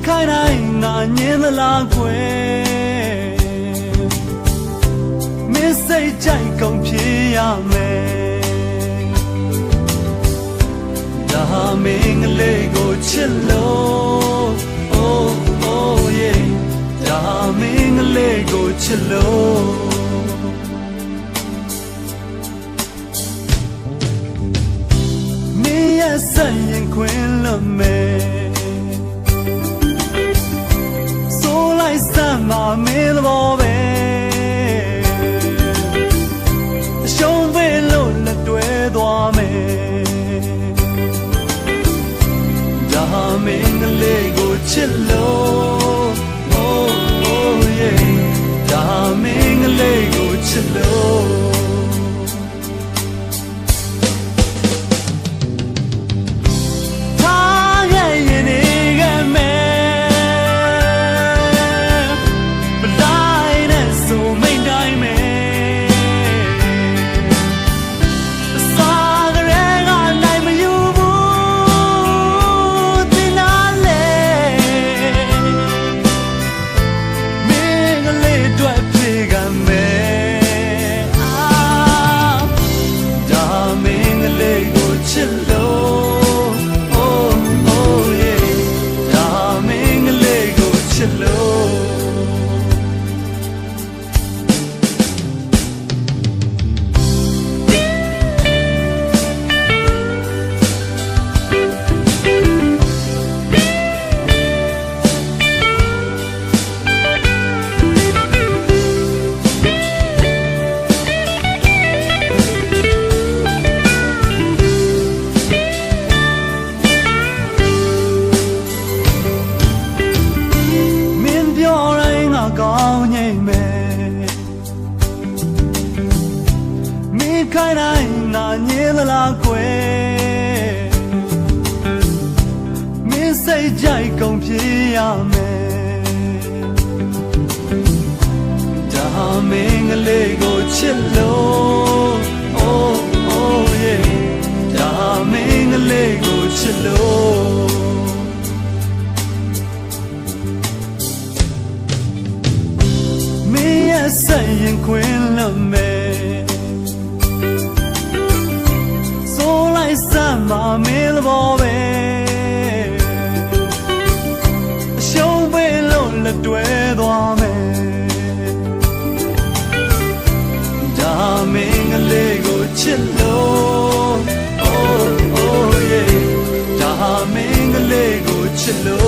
ခိုင်တိုင်းငါညင်းသလားခွဲမင်းစိတ်ကြိုက်ကုန်ဖြစ်ရမယ်ဒါဟာမင်းကလေးကိုချစ်လို့ oh oh yeah ဒါဟာမင်းကလေးကိုချစ်လို့မင်းရဲ့ဆက်ရင်ခွင်လို့မယ်မင်းဘောပဲအရှုံးပဲလို့လက်တွဲသွားမယ်ဒါမင်းကလေးကိုချစ်လို့ oh oh yeah ဒါမင်းကလေးကိုချစ်လို့ခိုင်တိုင်းငါညင်းသလားခွဲမင်းစိတ်ကြိုက်ကုန်ဖြစ်ရမယ်ဒါမင်းကလေးကိုချစ်လို့ oh oh yeah ဒါမင်းကလေးကိုချစ်လို့မင်းရဲ့ဆက်ရင်ခွင်လို့မယ်မင်းဘောပဲအရှုံးပဲလို့လက်တွဲသွားမယ်ဒါမင်းကလေးကိုချစ်လို့ oh oh yeah ဒါမင်းကလေးကိုချစ်လို့